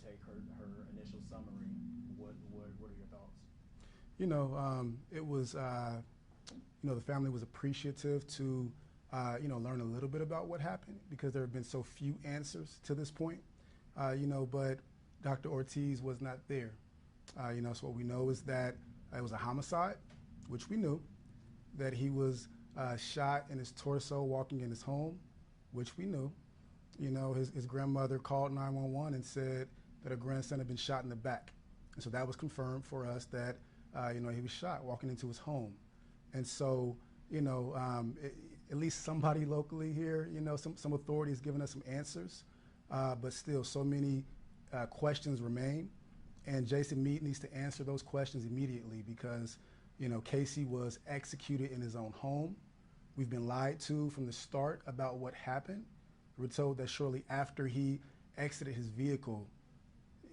take her initial summary. What are your thoughts? It was, the family was appreciative to, learn a little bit about what happened because there have been so few answers to this point, but Dr. Ortiz was not there. So what we know is that it was a homicide, which we knew, that he was shot in his torso walking in his home, which we knew. His grandmother called 911 and said that her grandson had been shot in the back. And so that was confirmed for us that, he was shot walking into his home. And so, at least somebody locally here, some authority has given us some answers, but still so many questions remain. And Jason Meade needs to answer those questions immediately because, Casey was executed in his own home. We've been lied to from the start about what happened. We're told that shortly after he exited his vehicle,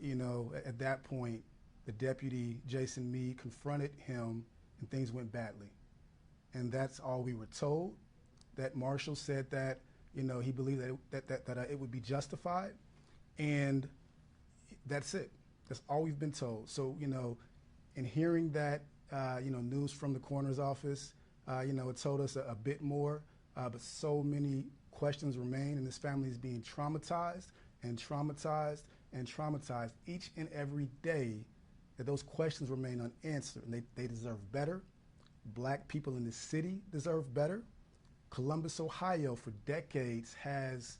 at that point, the deputy, Jason Meade, confronted him and things went badly. And that's all we were told. That Marshall said that, he believed that it would be justified. And that's it. That's all we've been told. So, in hearing that, news from the coroner's office, it told us a bit more, but so many questions remain, and this family is being traumatized and traumatized and traumatized each and every day that those questions remain unanswered, and they deserve better. Black people in this city deserve better. Columbus, Ohio, for decades has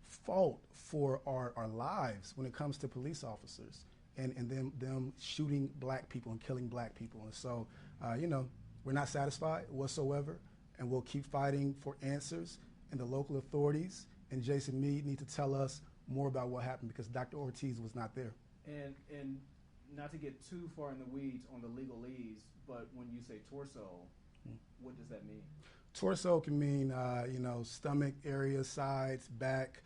fought for our lives when it comes to police officers and them shooting black people and killing black people. And so, we're not satisfied whatsoever, and we'll keep fighting for answers. And the local authorities and Jason Meade need to tell us more about what happened because Dr. Ortiz was not there. And not to get too far in the weeds on the legalese, but when you say torso, what does that mean? Torso can mean, stomach area, sides, back,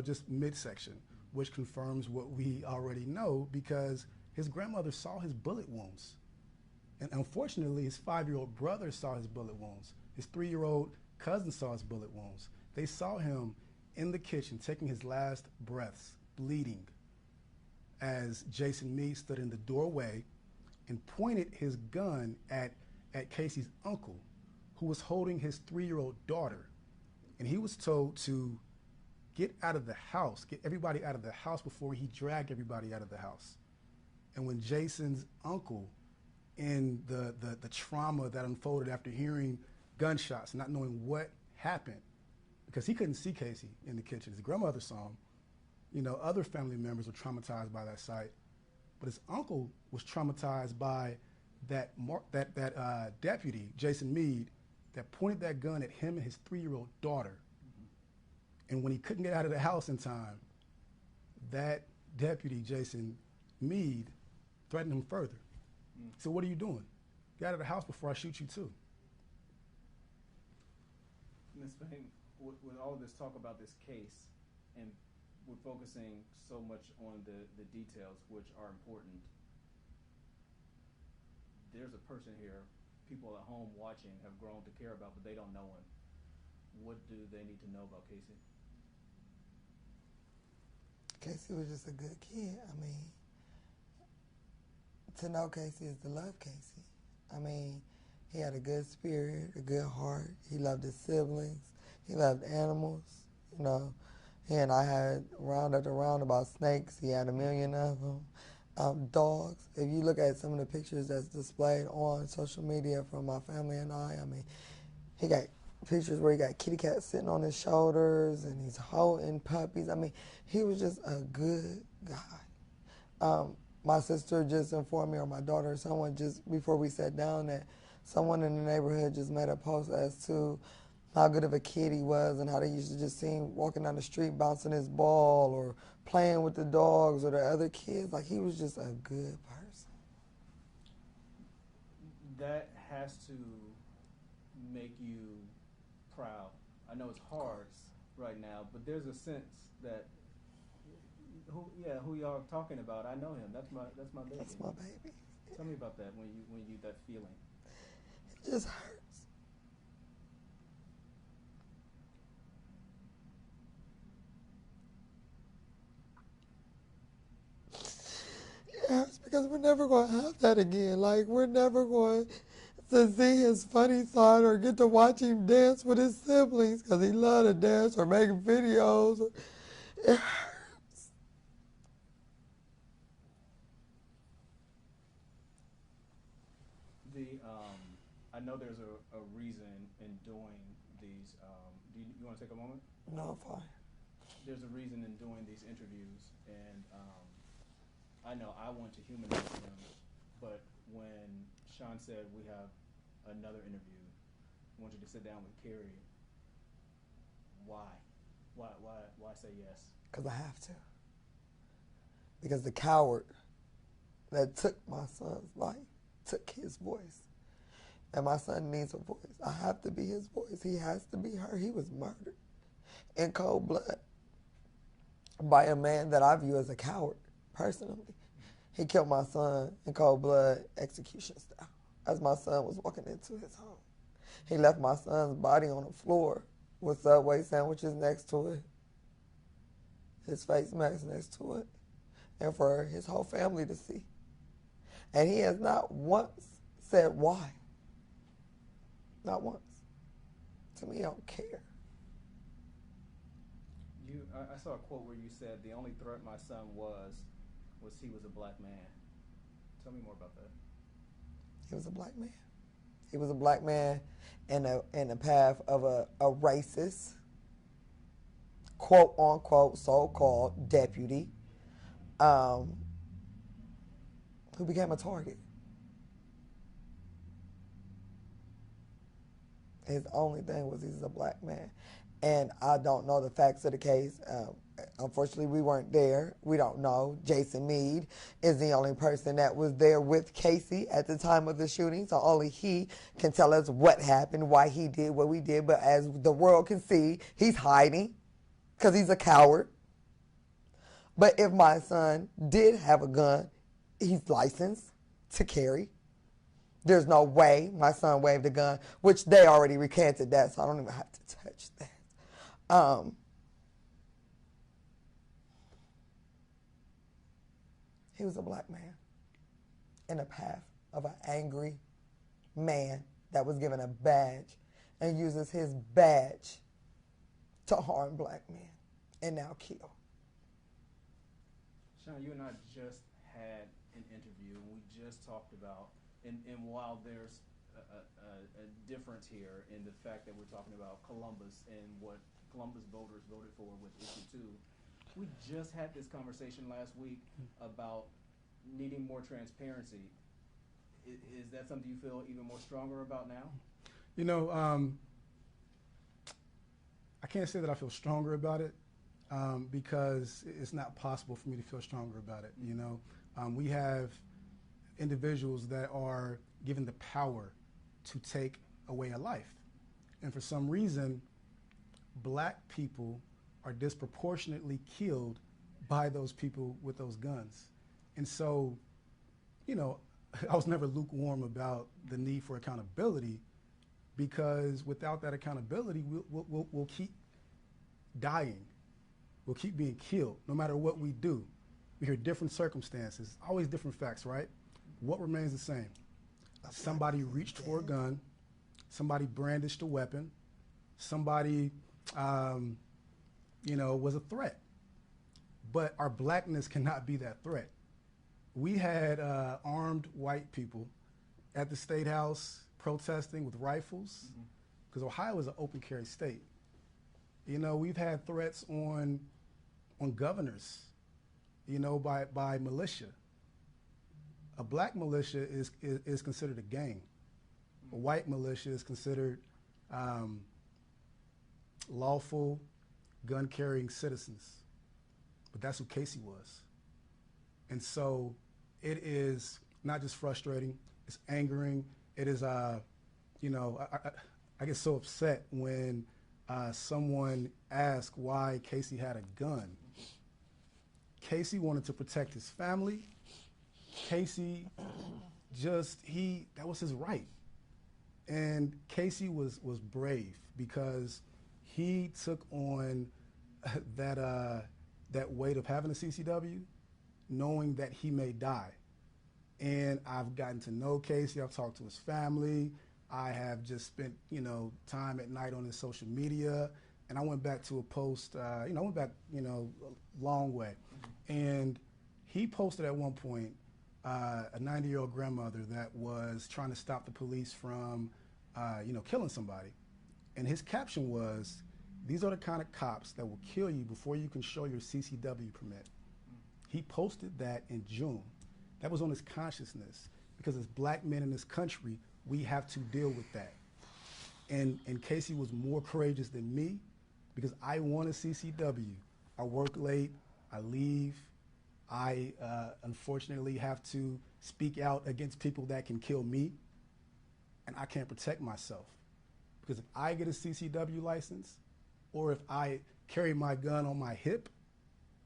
just midsection, which confirms what we already know because his grandmother saw his bullet wounds. And unfortunately, his 5-year-old brother saw his bullet wounds. His 3-year-old cousin saw his bullet wounds. They saw him in the kitchen taking his last breaths, bleeding, as Jason Meade stood in the doorway and pointed his gun at Casey's uncle, who was holding his 3-year-old daughter. And he was told to get out of the house, get everybody out of the house before he dragged everybody out of the house. And when Jason's uncle, in the trauma that unfolded after hearing gunshots, not knowing what happened, because he couldn't see Casey in the kitchen. His grandmother saw him. Other family members were traumatized by that sight, but his uncle was traumatized by that deputy, Jason Meade, that pointed that gun at him and his 3-year-old daughter. And when he couldn't get out of the house in time, that deputy, Jason Meade, threatened him further. So what are you doing? Get out of the house before I shoot you too. Ms. Payne, with all of this talk about this case, and we're focusing so much on the details, which are important, there's a person here, people at home watching have grown to care about, but they don't know him. What do they need to know about Casey? Casey was just a good kid. To know Casey is to love Casey. He had a good spirit, a good heart. He loved his siblings. He loved animals. He and I had round after round about snakes. He had 1 million of them. Dogs. If you look at some of the pictures that's displayed on social media from my family and I he got pictures where he got kitty cats sitting on his shoulders and he's holding puppies. He was just a good guy. My sister just informed me, or my daughter, someone just before we sat down, that someone in the neighborhood just made a post as to how good of a kid he was and how they used to just see him walking down the street bouncing his ball or playing with the dogs or the other kids. He was just a good person. That has to make you proud. I know it's hard right now, but there's a sense that who y'all talking about? I know him. That's my baby. That's my baby. Tell me about that when you that feeling. It just hurts. because we're never going to have that again. Like, we're never going to see his funny side or get to watch him dance with his siblings because he loved to dance or make videos. It hurts. I know there's a reason in doing these. You want to take a moment? No, fine. There's a reason in doing these interviews, and I know I want to humanize him, but when Sean said we have another interview, I want you to sit down with Kerry. Why? Why say yes? Because I have to. Because the coward that took my son's life took his voice. And my son needs a voice. I have to be his voice. He has to be her. He was murdered in cold blood by a man that I view as a coward, personally. He killed my son in cold blood, execution style, as my son was walking into his home. He left my son's body on the floor with Subway sandwiches next to it, his face mask next to it, and for his whole family to see. And he has not once said why. Not once. To me, I don't care. I saw a quote where you said the only threat my son was he was a black man. Tell me more about that. He was a black man. He was a black man in the path of a racist, quote unquote, so-called deputy, who became a target. His only thing was he's a black man. And I don't know the facts of the case. Unfortunately, we weren't there. We don't know. Jason Meade is the only person that was there with Casey at the time of the shooting, so only he can tell us what happened, why he did what we did. But as the world can see, he's hiding because he's a coward. But if my son did have a gun, he's licensed to carry. There's no way my son waved a gun, which they already recanted that, so I don't even have to touch that. He was a black man in the path of an angry man that was given a badge and uses his badge to harm black men and now kill. Sean, you and I just had an interview, and we just talked about, and while there's a difference here in the fact that we're talking about Columbus and what Columbus voters voted for with issue 2, we just had this conversation last week about needing more transparency. Is that something you feel even more stronger about now? You know, I can't say that I feel stronger about it because it's not possible for me to feel stronger about it. You know, we have individuals that are given the power to take away a life. And for some reason, black people are disproportionately killed by those people with those guns. And so, you know, I was never lukewarm about the need for accountability, because without that accountability, we'll keep dying. We'll keep being killed no matter what we do. We hear different circumstances, always different facts, right? What remains the same? Somebody reached for a gun, somebody brandished a weapon, somebody, you know, was a threat. But our blackness cannot be that threat. We had armed white people at the State House protesting with rifles, because Ohio is an open carry state. You know, we've had threats on governors, you know, by militia. A black militia is considered a gang. A white militia is considered lawful gun-carrying citizens. But that's who Casey was. And so it is not just frustrating, it's angering. It is, you know, I get so upset when someone asks why Casey had a gun. Casey wanted to protect his family. Casey that was his right. And Casey was brave because he took on that weight of having a CCW, knowing that he may die. And I've gotten to know Casey. I've talked to his family. I have just spent, time at night on his social media. And I went back to a post, I went back, a long way. And he posted at one point a 90-year-old grandmother that was trying to stop the police from, killing somebody. And his caption was, "These are the kind of cops that will kill you before you can show your CCW permit." He posted that in June. That was on his consciousness, because as black men in this country, we have to deal with that. And Casey was more courageous than me, because I want a CCW. I work late, I leave, I unfortunately have to speak out against people that can kill me, and I can't protect myself. Because if I get a CCW license, or if I carry my gun on my hip,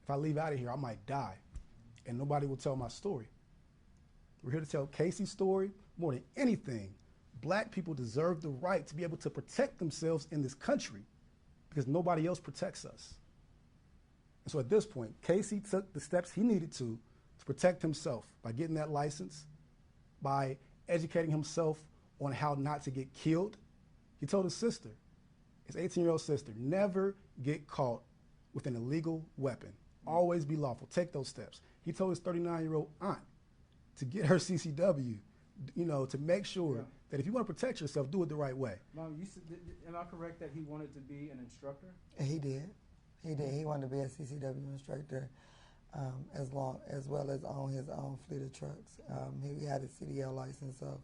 if I leave out of here, I might die, and nobody will tell my story. We're here to tell Casey's story. More than anything, black people deserve the right to be able to protect themselves in this country, because nobody else protects us. And so at this point, Casey took the steps he needed to protect himself by getting that license, by educating himself on how not to get killed. He told his sister, his 18-year-old sister, never get caught with an illegal weapon. Always be lawful. Take those steps. He told his 39-year-old aunt to get her CCW, to make sure that if you want to protect yourself, do it the right way. Mom, am I correct that he wanted to be an instructor? He did. He wanted to be a CCW instructor, as well as own his own fleet of trucks. He had a CDL license, so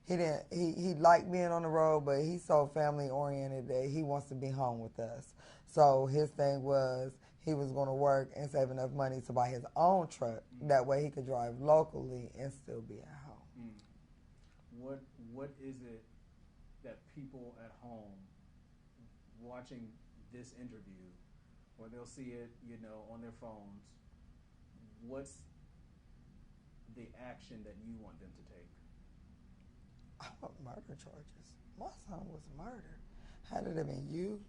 he liked being on the road, but he's so family oriented that he wants to be home with us. So his thing was he was going to work and save enough money to buy his own truck. That way he could drive locally and still be at home. What is it that people at home watching this interview, or they'll see it, on their phones, what's the action that you want them to take? I want murder charges. My son was murdered. Had it been you,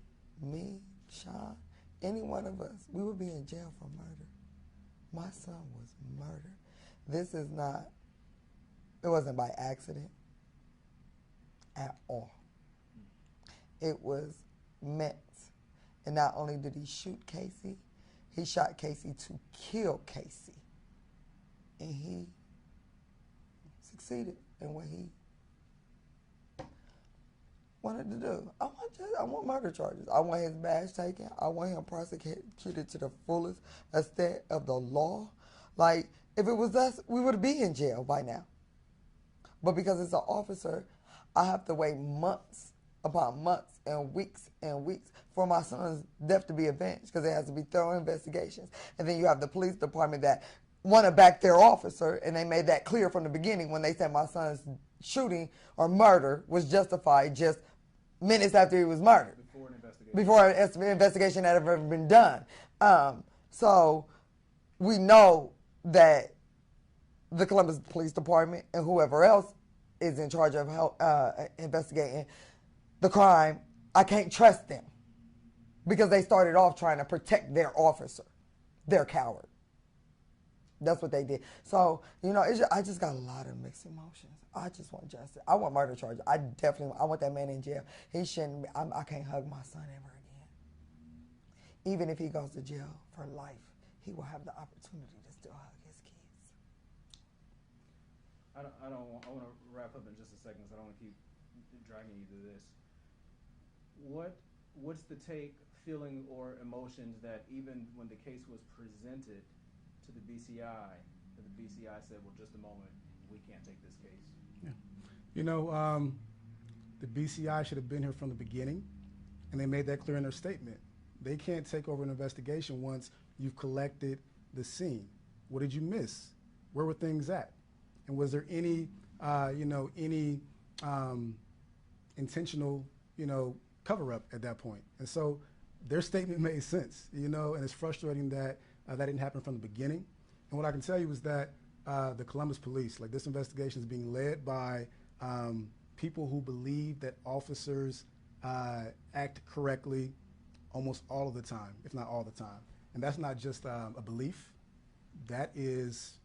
me, Sean, any one of us, we would be in jail for murder. My son was murdered. It wasn't by accident at all. It was meant. And not only did he shoot Casey, he shot Casey to kill Casey. And he succeeded in what he wanted to do. I want murder charges. I want his badge taken. I want him prosecuted to the fullest extent of the law. Like, if it was us, we would be in jail by now. But because it's an officer, I have to wait months upon months and weeks for my son's death to be avenged, because it has to be thorough investigations. And then you have the police department that want to back their officer, and they made that clear from the beginning when they said my son's shooting or murder was justified just minutes after he was murdered. Before an investigation had ever been done. So we know that the Columbus Police Department and whoever else is in charge of investigating the crime, I can't trust them, because they started off trying to protect their officer. They're coward. That's what they did. So, I just got a lot of mixed emotions. I just want justice. I want murder charges. I want that man in jail. He shouldn't be, I can't hug my son ever again. Even if he goes to jail for life, he will have the opportunity to still hug his kids. I want to wrap up in just a second, because I don't want to keep dragging you to this. What's the feeling or emotions that even when the case was presented to the BCI, that the BCI said, well, just a moment, we can't take this case? Yeah. The BCI should have been here from the beginning, and they made that clear in their statement. They can't take over an investigation once you've collected the scene. What did you miss? Where were things at? And was there any intentional, cover-up at that point? And so their statement made sense, and it's frustrating that that didn't happen from the beginning. And what I can tell you is that the Columbus Police, like, this investigation is being led by people who believe that officers act correctly almost all of the time, if not all the time. And that's not just a belief. That is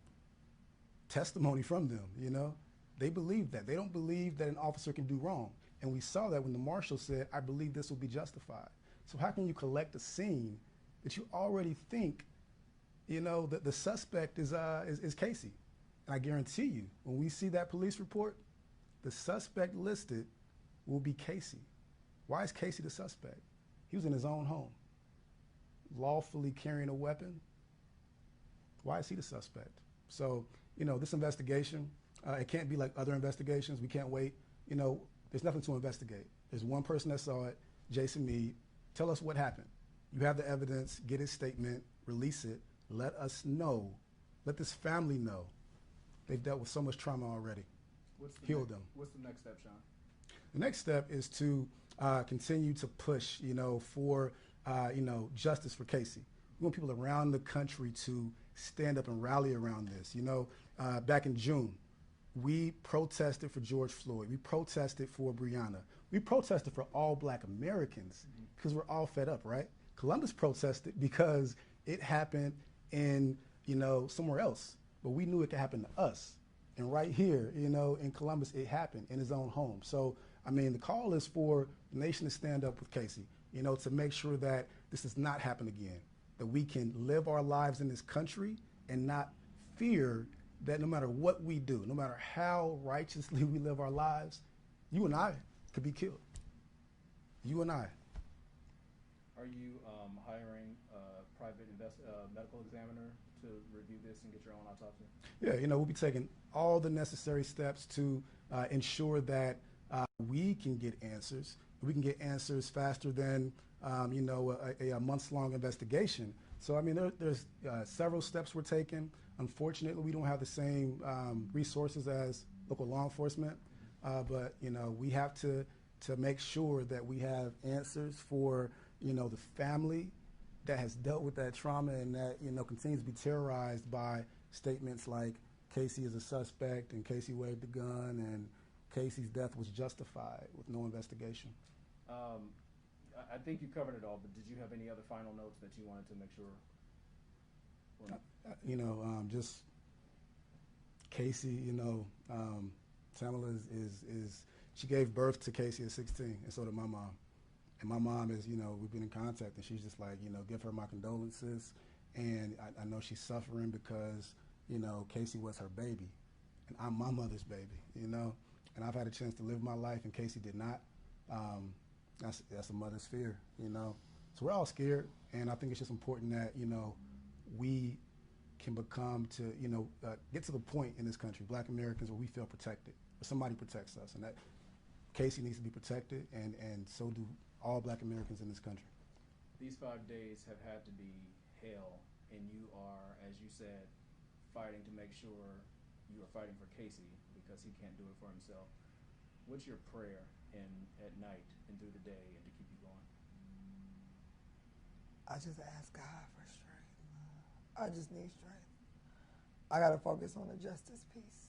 testimony from them, you know. They believe that. They don't believe that an officer can do wrong. And we saw that when the marshal said, I believe this will be justified. So how can you collect a scene that you already think, you know, that the suspect is Casey? And I guarantee you, when we see that police report, the suspect listed will be Casey. Why is Casey the suspect? He was in his own home, lawfully carrying a weapon. Why is he the suspect? So, you know, this investigation, it can't be like other investigations. We can't wait. You know, there's nothing to investigate. There's one person that saw it, Jason Meade. Tell us what happened. You have the evidence, get his statement, release it, let us know, let this family know. They've dealt with so much trauma already. Heal them. What's the next step, Sean? The next step is to continue to push, you know, for, you know, justice for Casey. We want people around the country to stand up and rally around this. You know, back in June, we protested for George Floyd. We protested for Breonna. We protested for all Black Americans because we're all fed up, right? Columbus protested because it happened in, you know, somewhere else, but we knew it could happen to us. And right here, you know, in Columbus, it happened in his own home. So, I mean, the call is for the nation to stand up with Casey, you know, to make sure that this does not happen again, that we can live our lives in this country and not fear that no matter what we do, no matter how righteously we live our lives, you and I could be killed. You and I. Are you hiring a private medical examiner to review this and get your own autopsy? Yeah, you know, we'll be taking all the necessary steps to ensure that we can get answers. We can get answers faster than, you know, a months-long investigation. So, I mean, there's several steps we're taking. Unfortunately, we don't have the same resources as local law enforcement, but, you know, we have to make sure that we have answers for, you know, the family that has dealt with that trauma and that, you know, continues to be terrorized by statements like Casey is a suspect and Casey waved the gun and Casey's death was justified with no investigation. I think you covered it all, but did you have any other final notes that you wanted to make sure? You know, just Casey, you know, Tamala is she gave birth to Casey at 16, and so did my mom. And my mom is, you know, we've been in contact, and she's just like, you know, give her my condolences. And I know she's suffering because, you know, Casey was her baby, and I'm my mother's baby, you know. And I've had a chance to live my life, and Casey did not. That's a mother's fear, you know. So we're all scared, and I think it's just important that, you know, we can become to, you know, get to the point in this country, Black Americans, where we feel protected, where somebody protects us, and that Casey needs to be protected, and so do all Black Americans in this country. These 5 days have had to be hell, and you are, as you said, fighting to make sure you are fighting for Casey because he can't do it for himself. What's your prayer at night and through the day and to keep you going? I just ask God for strength. I just need strength. I gotta focus on the justice piece.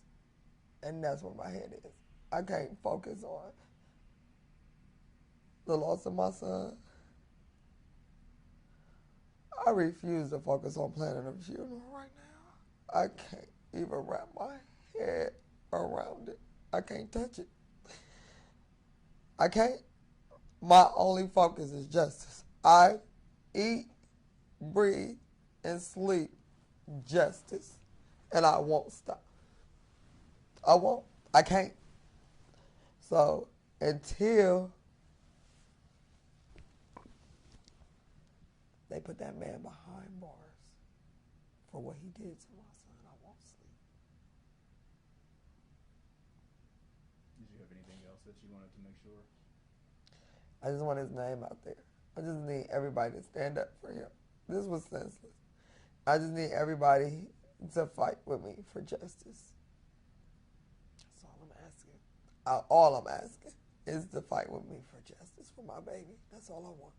And that's where my head is. I can't focus on the loss of my son. I refuse to focus on planning a funeral right now. I can't even wrap my head around it. I can't touch it. I can't. My only focus is justice. I eat, breathe, and sleep justice. And I won't stop. I won't. I can't. So until they put that man behind bars for what he did to my son, I won't sleep. Did you have anything else that you wanted to make sure? I just want his name out there. I just need everybody to stand up for him. This was senseless. I just need everybody to fight with me for justice. That's all I'm asking. All I'm asking is to fight with me for justice for my baby. That's all I want.